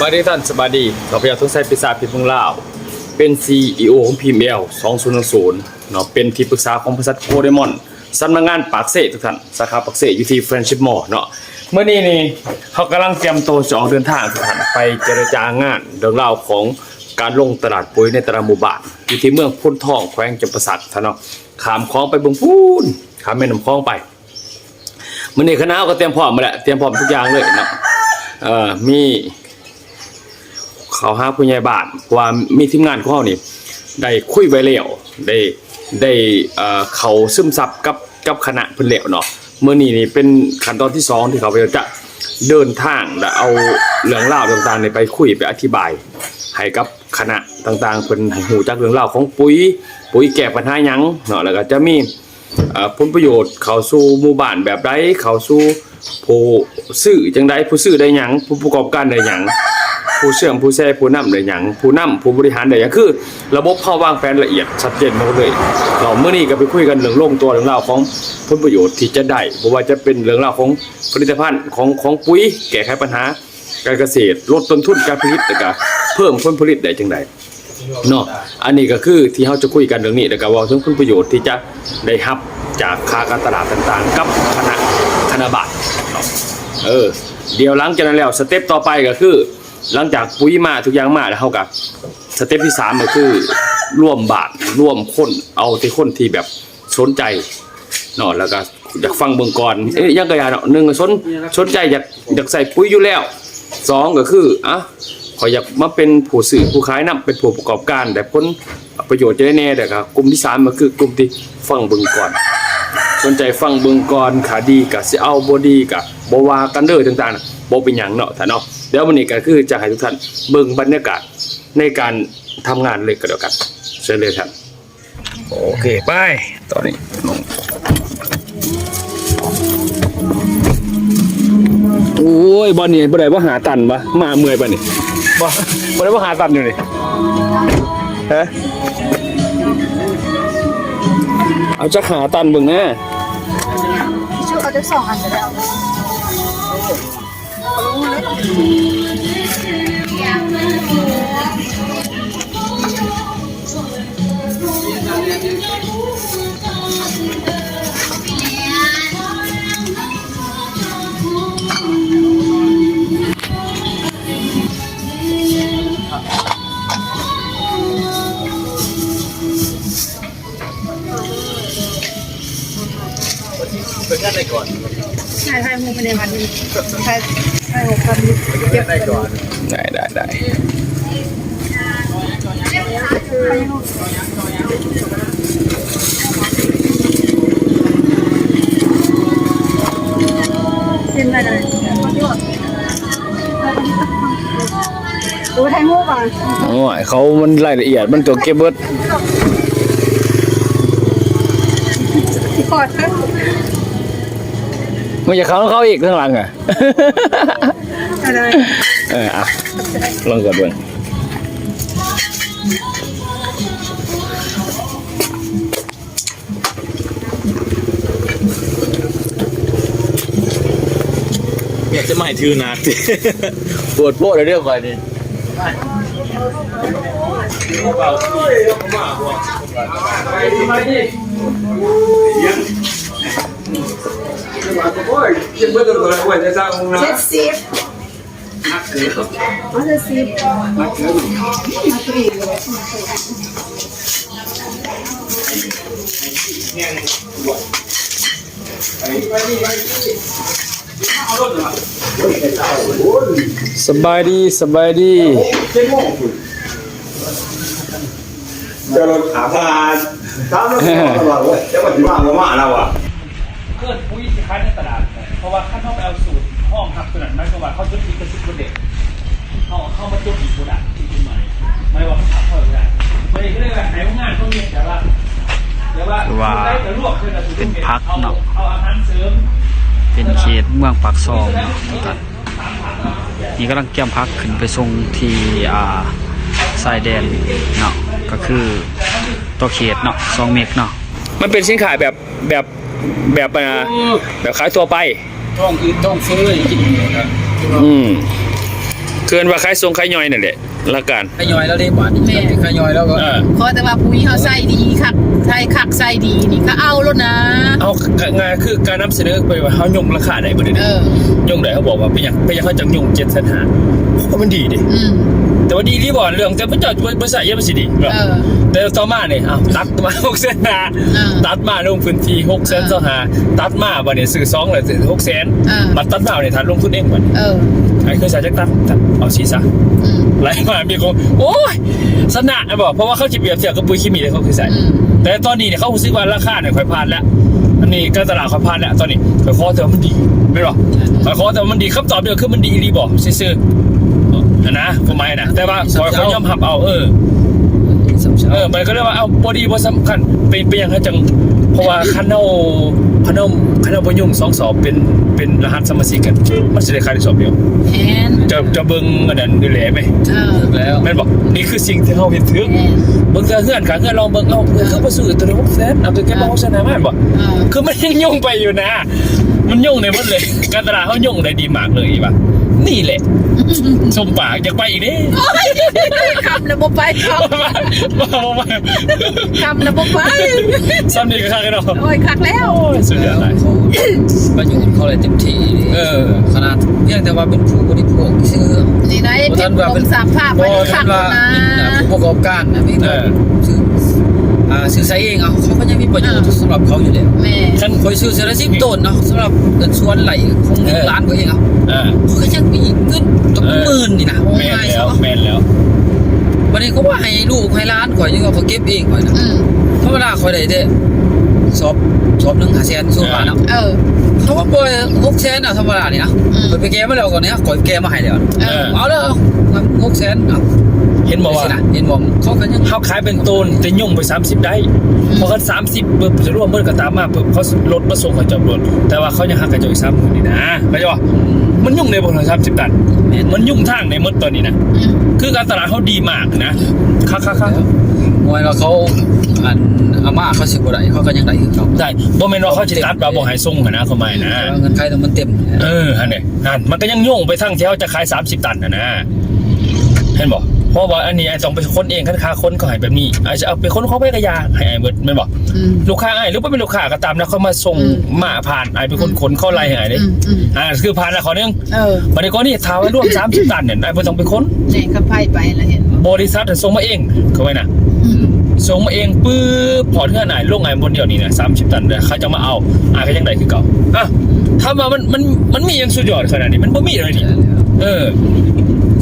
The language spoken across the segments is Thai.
บายดีท่านสบายดีเราพยายามทุกสายปีศาจพิมพ์ของลาวเป็น CEO ของพิมพ์2010เนาะเป็นที่ปรึกษาของบริษัทโคเดมอนสำนักงานปากเซ่ทุกท่านสาขาปากเซ่อยู่ที่ Friendship Mall เนาะเมื่อนี้นี่เขากำลังเตรียมตัวจะออกเดินทางทุกท่านไปเจรจางานเรื่องราวของการลงตลาดปุ๋ยในตลาดหมู่บ้านอยู่ที่เมืองพ้นทองแขวงจำปาสักท่านเนาะข้ามคลองไปบึงพูนข้ามแม่น้ำคลองไปเมื่อนี้คณะก็เตรียมพร้อมมาแล้วเตรียมพร้อมทุกอย่างเลยเนาะมีเขาหาผู้ใหญ่บ้านว่ามีทีมงานของเขานี่ได้คุยไว้แล้วได้เขาซึมซับกับคณะเพิ่นแล้วเนาะเมื่อนี้นี่เป็นขั้นตอนที่2ที่เขาจะเดินทางและเอาเรื่องราวต่างๆไปคุยไปอธิบายให้กับคณะต่างๆเพิ่นให้รู้จักเรื่องราวของปุ๋ยแก้ปัญหาหยังเนาะแล้วก็จะมีผลประโยชน์เข้าสู่หมู่บ้านแบบใดเข้าสู่ผู้ซื้อจังไดผู้ซื้อได้หยังผู้ประกอบการได้หยังผู้เชื่อมผู้แชร์ผู้นำได้หยังผู้นำผู้บริหารได้หยังคือระบบเขาวางแผนละเอียดชัดเจนหมดเลยเราเมื่อนี้ก็ไปคุยกันเรื่องลงตัวเรื่องราวของผลประโยชน์ที่จะได้บ่ว่าจะเป็นเรื่องราวของผลิตภัณฑ์ของปุ๋ยแก้ไขปัญหาการเกษตรลดต้นทุนการผลิตแล้วก็เพิ่มผลผลิตได้จังไดเนาะอันนี้ก็คือที่เราจะคุยกันเรื่องนี้แล้วก็ว่าถึงผลประโยชน์ที่จะได้รับจากค่าการตลาดต่างๆกับคณะบาทเนาะเดี๋ยวหลังจากนั้นแล้วสเต็ปต่อไปก็คือหลังจากปุ๋ยมาทุกอย่างมาแล้วเฮากับสเต็ปที่3ก็คือร่วมบาทร่วมคนเอาที่คนที่แบบสนใจเนาะแล้วก็อยากฟังเบิ่งก่อนยังก็อย่างเนาะ1สนใจอยากใส่ปุ๋ยอยู่แล้ว2ก็คือขอยอยากมาเป็นผู้ซื้อผู้ขายนำเป็นผู้ประกอบการแต่ผลประโยชน์จะได้แน่แต่ก็กลุ่มที่3ก็คือกลุ่มที่ฟังเบิ่งก่อนสนใจฟังเบิ่งก่อนขาดีก็สิเอาบ่ดีก็บ่ว่ากันเด้อต่างๆบ่เป็นหยังเนาะท่านเนาะเดี๋ยววันนี้ก็คือจะให้ทุกท่านเบิ่งบรรยากาศในการทำงานเลยก็แล้วกันเชิญเลยครับโอเคไปตอนนี้โอ้ยบอลนี่บ่ได้บ่หาตันวะมาเมื่อยป่ะนี่บ่ได้บ่หาตันอยู่นี่ฮะเอาจะหาตันเบิ่งแน่ชื่อเขาจะ2 อันไปแล้วเป็นยังไงก่อนใช่ๆมูไปในวันนี้ใช่6 กันเก็บได้ก่อนได้กินได้เลยดูไทยมูก่อนโอ้ยเขามันรายละเอียดมันตัวเก็บเบิดกอดกันมันจะเขาอีกข้างหลังอ่ะอะไรลองกดดูอยากจะไม่ถือหนักปวดโป้เรื่องไปนี่สบายดีเดี๋ยวเราถามถามแล้วว่าจะมาที่บ้านมาแล้วอ่ะเกิดปุ๋ยสิขายในตลาดเพราะว่าขั้นต้องไปเอาสูตรห้องหักขนาดนั้นก็ว่าเขาจุดอีกกระซิบกระเด็กเข้ามาจุดอีกกระดาษที่ขึ้นมาไม่ว่าเขาขับเท่าไหร่ไม่ได้ก็เลยว่าไหนว่างานเขาเรียนแต่ว่าได้แต่ลวกคือเป็นพักเนาะเอาอาหารเสริมเป็นเขตเมืองปากซองเนาะนี่กำลังเกี่ยมพักขึ้นไปส่งที่ชายแดนเนาะก็คือตัวเขตเนาะ2 เมกเนาะมันเป็นสินค้าแบบขายตัวไปต้องซื้อกิน เกินว่าใครทรงใครย่อยนั่นแหละละกัน ขย่อยแล้วได้บาทนี่ขย่อยแล้วก็ ขอแต่ว่าปุ๋ยเขาใส่ดีคักใส่คักใส่ดีนี่ก็เอาแล้วนะ เอางานคือการนำเสนอไปว่าเขายงราคาได้บ่ได้ยงได้เขาบอกว่าเป็นอย่างเขาจังยง7,500เพราะมันดีดิ แต่ว่าดีที่บ่เรื่องแต่มันจอดบริษัทยังไม่สิดีแต่ต่อมาเนี่ยตัดมา600,000ตัดมาลงพื้นที่600,000ตัดมาบ่เนี่ยซื้อ2เลยซื้อ600,000มาตัดมาเนี่ยทันลงทุนเองบ่ไอ้คือสายจักตัดเอาสิซะไหลมามีคนโอ้ยสนะบอกเพราะว่าเขาสิเปรียบเทียบกับปุ๋ยเคมีเลยเขาคือใส่แต่ตอนนี้เนี่ยเขารู้สึกว่าราคาเนี่ยค่อยผ่านแล้วอันนี้การตลาดค่อยผ่านแล้วตอนนี้ค่อยขอแต่ว่ามันดีไม่หรอค่อยขอแต่ว่ามันดีคำตอบเดียวคือมันดีรีบอกซื่อนะก็ไม่นะแต่ว่าเขายอมหับเอามันก็เรียกว่าเอาบอดี้บอสำคัญเป็นอย่างไรจังเพราะว่าคันเอาบอยุ่ง2 สอบเป็นรหัสสมาชิกกันมันจะได้ค่าที่สอบเดียวจะเบิ้งอันนั้นดูแลไหมแล้วแม่บอกนี่คือสิ่งที่เขาเห็นถึงเบิ้งเงื่อนขาลองเบิ้งเอาคือประสูติตัวนี้600,000เอาตัวแก้600,000นะแม่บอกคือมันยังยุ่งไปอยู่นะมันยุ่งในหมดเลยการตลาดเขายุ่งได้ดีมากเลยป่ะนี่แหละชมปากอยากไปอีกนี่คำนะบ่ไปคำนะบ่ไปซ้ำนี่ก็คักกันเนาะโอ้ยคักแล้วสุดยอดเลยประโยชน์เขาเลยเต็มที่ขนาดเพียงแต่ว่าเป็นผู้บริโภคชื่อนี่นะเป็นสามภาพไปคักนะผู้ประกอบการนะพี่ซื้อใช้เองเขาก็ยังมีประโยชน์สำหรับเขาอยู่แล้วฉันคอยซื้อเซราซิมต้นสำหรับเงินส่วนไหลของ1 ล้านก็เองเขาก็ยังมีเงินตั้ง10,000นี่นะแม่นแล้ววันนี้เขาว่าให้ลูกให้ร้านข่อยยังเขาเก็บเองข่อยนะธรรมดาข่อยได้เด้สอบ1 500,000สู้มาเนาะเขาว่าปล่อย600,000ธรรมดานี่นะไปแก้มาแล้วก่อนเนี่ยข่อยแก้มาให้แล้วเอาแล้ว600,000เห็นบอกว่าเขากันยังเขาขายเป็นต้นแต่ยุ่งไป30ได้พอกัน30เปิดจะร่วมเมื่อกระตามมาเปิดเขาลดมาส่งเขาจับรถแต่ว่าเขายังหักกระจก30นี่นะเข้าใจป่ะมันยุ่งในบน30 ตันมันยุ่งทางในมดตอนนี้นะคือการตลาดเขาดีมากนะค่ะมวยเราเขาอาม่าเขาสิบกว่าได้เขาก็ยังได้อยู่เขาได้บ่แม่นว่าเขาจะตัดบ่ให้ส่งนะเขาไม่นะเงินใครแต่มันเต็มอันนี้มันก็ยังยุ่งไปทั้งที่เขาจะขาย30 ตันนะเห็นบ่เพราะว่าอันนี้ไอ้ต้องไปค้นเองค่าค้นก็ให้แบบนี้อาจจะเอาไปค้นเขาไปกระยาให้ไอ้เบิดไม่บอกลูกค้าไอ้หรือว่าเป็นลูกค้าก็ตามแล้วเขามาส่งมาผ่านไอ้เป็นคนเข้าไล่ให้ไอ้เลยคือผ่านแล้วขอนึงวันนี้ก็นี่ท้าไว้ร่วม30 ตันเนี่ยไอ้เพิ่นต้องไปค้นเนี่ยขับไพ่ไปแล้วเห็นบริษัทส่งมาเองเขาไว้นะส่งมาเองปื๊บพอเท่าไหร่ลงไอ้บนเดียวนี่นะ30 ตันเลยเขาจะมาเอาก็ยังได้คือเก่าถ้ามามันมีอย่างสุดยอดขนาดนี้มันบ่มีเลยนี่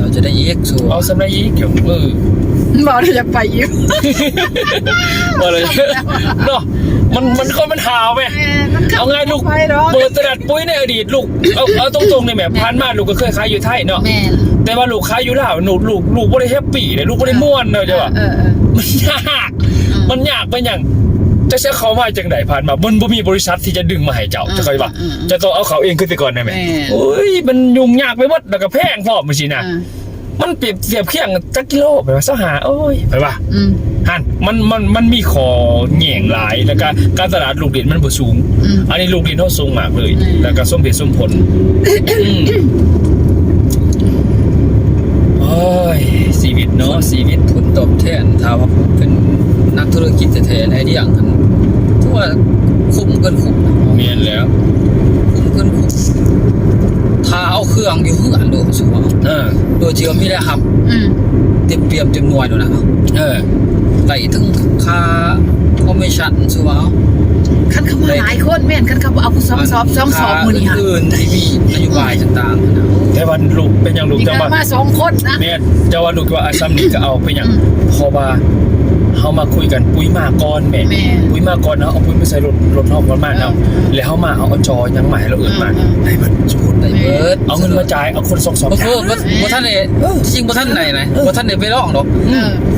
เราจะได้ยิกสู้เอาสำหรับยิกอย่างบอกเราจะไปยิกอะไรเนาะมันหาวไปเอาไงลูกเปิดตลาดปุ้ยในอดีตลูกเอาตรงๆในแบบพันมาลูกก็เคยขายอยู่ไทยเนาะแต่ว่าลูกขายอยู่ลาวลูกไม่ได้แฮปปี้เลยลูกไม่ได้ม่วนเลยใช่ป่ะมันยากไปอย่างจะใช้เขามาจังไหนผ่านมามันบ่มีบริษัทที่จะดึงมาให้เจ้าจะเคยป่ะจะต้องเอาเขาเองขึ้นไปก่อนได้ไหมโอ้ยมันยุ่งยากไปหมดแล้วก็แพงพอมันสินะมันเปรียบเทียบเคียงจักกิโลไปว่าหาโอ้ยไปป่ะฮันมันมีคอแง่งหลายแล้วก็การตลาดลูกเด่นมันบ่สูงอันนี้ลูกเด่นเท่าสูงมากเลยแล้วก็ส้มเด็ดส้มผลโอ้ยชีวิตเนาะชีวิตผลตอบแทนถ้าว่าเป็นนักธุรกิจแท้ๆในที่อย่างนั้นทุกว่าคุ้มเกินคุ้มเมียนแล้วคุ้มเกินคุ้มถ้าเอาเครื่องอยู่เหือนดูสิว่าโดยที่ว่าไม่ได้หับเต็มเปี่ยมเต็มหน่วยดูนะครับไหลถึงค่าคอมมิชชั่นสิว่าคันเขามาหลายคนแม่นคันเขาเอาสอบมื้อนี้ค่ะอื่นที่มีนโยบายต่างๆนะแต่วันลูกเป็นอย่างลูกจะมา2 คนนะเนี่ยจะว่าลูกว่าซ้ำนี้ก็เอาเป็นอย่างเพราะว่าเขามาคุยกันปุ้ยมาก่อนแม่ปุ้ยมาก่อนเนาะเอาปุ้ยไม่ใส่รถนอกก่อนมาเนาะแล้วเขามาเอาจอยังใหม่แล้วอื่นมาให้มันชุดได้เบิดเอาเงินมาจ่ายเอาคน2บ่ท่านเนี่ยจริงบ่ท่านไหนนะบ่ท่านเนี่ยไปร้องดอก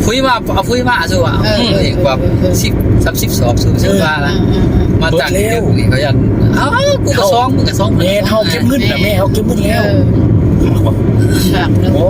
ปุ้ยมาเอาปุ้ยมาซื่อว่าอีกว่า10 30 สอบซื่อว่านะมาจากเรื่องนี่เขายันกูก็ซ้อมมึงก็ซ้อมแม่เฮาเก็บเงินนะแม่เฮาเก็บเงินแล้วฉากนึงโอ้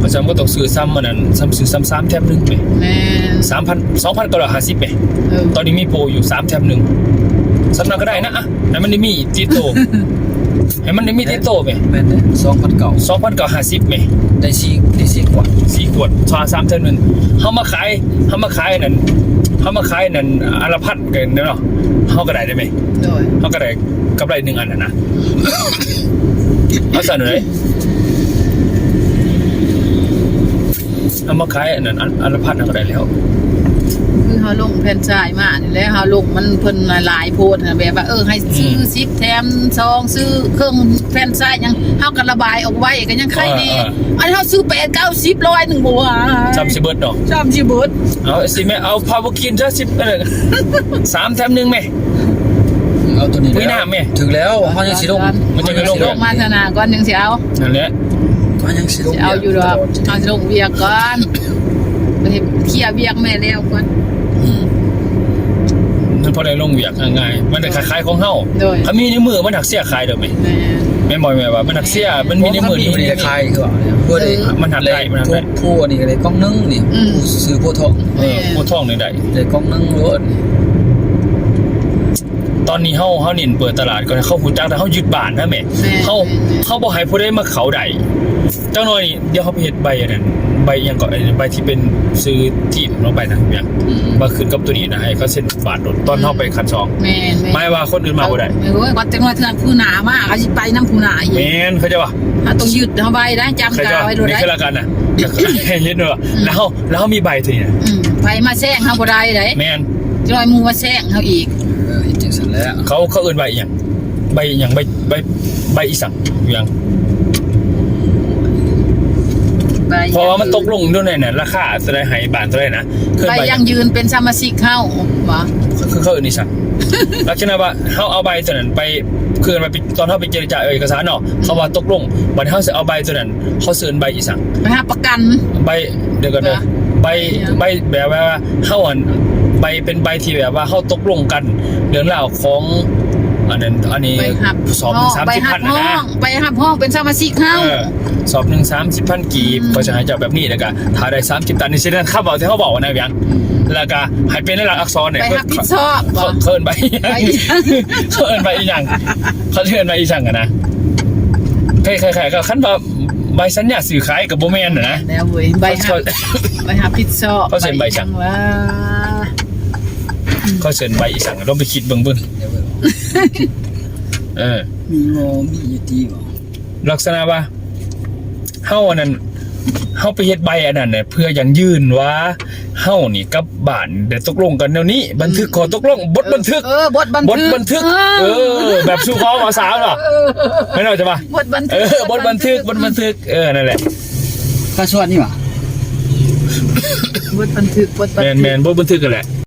เพราะฉะนั้นก็ต้องซื้อซ้ำมันนั้นซ้ำซื้อซ้ำ3แถม1ไป แม่น 3,000 2,950ไปตอนนี้มีโปรอยู่3แถม1สำนักก็ได้นะอ่ะให้มันได้มีติดโตให้มันได้มีติดโตไป แม่นเด้2,950ไป ได้4กว่า 4 ขวด3แถม1เฮามาขายนั่นอันละพันกันเนาะเฮาก็ได้ไหม โดย เฮาก็ได้กำไร1อันน่ะนะเอาสั่นเลยเอามาขายอันนั้นอันละพันก็ได้แล้ว คือเฮาลงแผ่นทรายมานี่แหละเฮาลงมันเพิ่นหลายโพดนะแบบว่าให้ซื้อ10แถม2ซื้อเครื่องแผ่นทรายยังเฮาก็ระบายออกไว้ก็ยังใครดีอันเฮาซื้อ8 90 100นึงบ่ว่า จำสิเบิดเนาะ จำสิเบิด เอาสิแม่เอาพาบ่กินซะ3แถม1แม่ เอาตัวนี้ ไม่น่าแม่ ถึงแล้วเฮายังสิลง มันจะไปลง ลงมาธนาก่อนยังสิเอา นั่นแหละ ก็ยังสิลง สิเอาอยู่ดอกเอาสิลงเวียกก่อนไปเฮ็ดเคลียร์เวียกแม่แล้วก่อน มันพอได้ลงเวียกง่ายๆมันได้คล้ายๆของเฮา โดย ถ้ามีในมือมันหักเสียขายเด้อแม่ แม่ แม่นบ่แม่ว่ามันหักเสียมันมีในมือ นี่ นี่ ได้คายคือว่าเพื่อได้ มันหักได้มันหักได้ ผู้อันนี้ก็ได้กล้องนึงนี่ผู้ซื้อผู้ทอง ผู้ท่องนี่ได้ ได้กล้องนึงรถ ตอนนี้เฮานี่เปิดตลาดก่อนเข้าฮู้จักแต่เฮายึดบ้านนะแม่เขาบ่ให้ผู้ใดมาเขาได้จังน้อยนี่เดี๋ยวเฮาไปเฮ็ดใบอันนั้นใบหยังก็ใบที่เป็นซื้อทีมลงไปนะเนี่ยมาขึ้นกับตัวนี้นะให้เขาเซ็นบาทโดดตอนเฮาไปคันซอง แม่น ไม่ว่าคนอื่นมาบ่ได้ โอ้ยก็จังว่าเทื่อผู้หนามากเขาสิไปน้ำผู้หนาอีก แม่นเขาจะว่า ถ้าต้องยึดเฮาไว้ได้จำ เขา กา จะ ไว้ดู นี่ ได้ คือละกันน่ะเห็นว่าแล้วเฮามีใบตัวนี้ ไปมาแซงเฮาบ่ได้เด้ แม่น จะลอยมูมาแซงเฮาอีก จังซั่นแล้ว เขาเอิ้นใบอีหยังใบอีสังอย่างเพราะว่ามันตกลงด้วยเนี่ยราคาจะได้ให้บานเท่าไหร่นะคือ ไป ใบ ยังยืนเป็นสมาชิกเฮาบ่ คือเขาเอิ้นอีสังลักษณะว่าเฮาเอาใบตัวนั้นไปคือไปตอนเฮาไปเจรจาเอกสารเนาะเขาว่าตกลงบัดเฮาสิเอาใบตัวนั้นเขาเชิญใบอีสัง ไปหาประกัน ใบเดี๋ยวก่อนเด้อใบแบบว่าเฮาอันใบเป็นใบที่แบบว่าเฮาตกลงกันเรื่องราวของอันนี้ ไปหับ สอบ1 ไปหับ 30,000 ห้อ นะ งไปหับห้องเป็นสมาชิกเฮา สอบ1 30,000 กีบเขาจะให้เจ้าแบบนี้แล้วก็ถ้าได้30 ตันนี่สินั่นเขาบอกที่เขาบอกว่านะอย่างแล้วก็ให้เป็นในหลักอักษรเนี่ย ไปหับผิดชอบบ่ เคินใบเขาเอิ้นใบอีหยังเขาเอิ้นใบอีหยังอะนะใครๆก็คันว่าใบสัญญาซื้อขายกับบ่แม่นน่ะนะ แล้วเว้ยใบหับผิดชอบ เขาเซ็นใบสั่ง ว่า เขาเซ็นใบอีสังต้องไปคิดเบิ่งมีงอมียตีบ่ ลักษณะว่าเฮาอันนั้นเฮาไปเฮ็ดใบอันนั้นเนี่ยเพื่อยังยืนว่าเฮานี่กับบ้านได้ตกลงกันแนวนี้บันทึกขอตกลงบทบันทึก บทบันทึก แบบสู้ฟ้องภาษาเหรอไม่น่าจะป่ะ บทบันทึก บทบันทึกนั่นแหละ ค่าชวดนี่หว่า บทบันทึก แมนบทบันทึกกันแหละ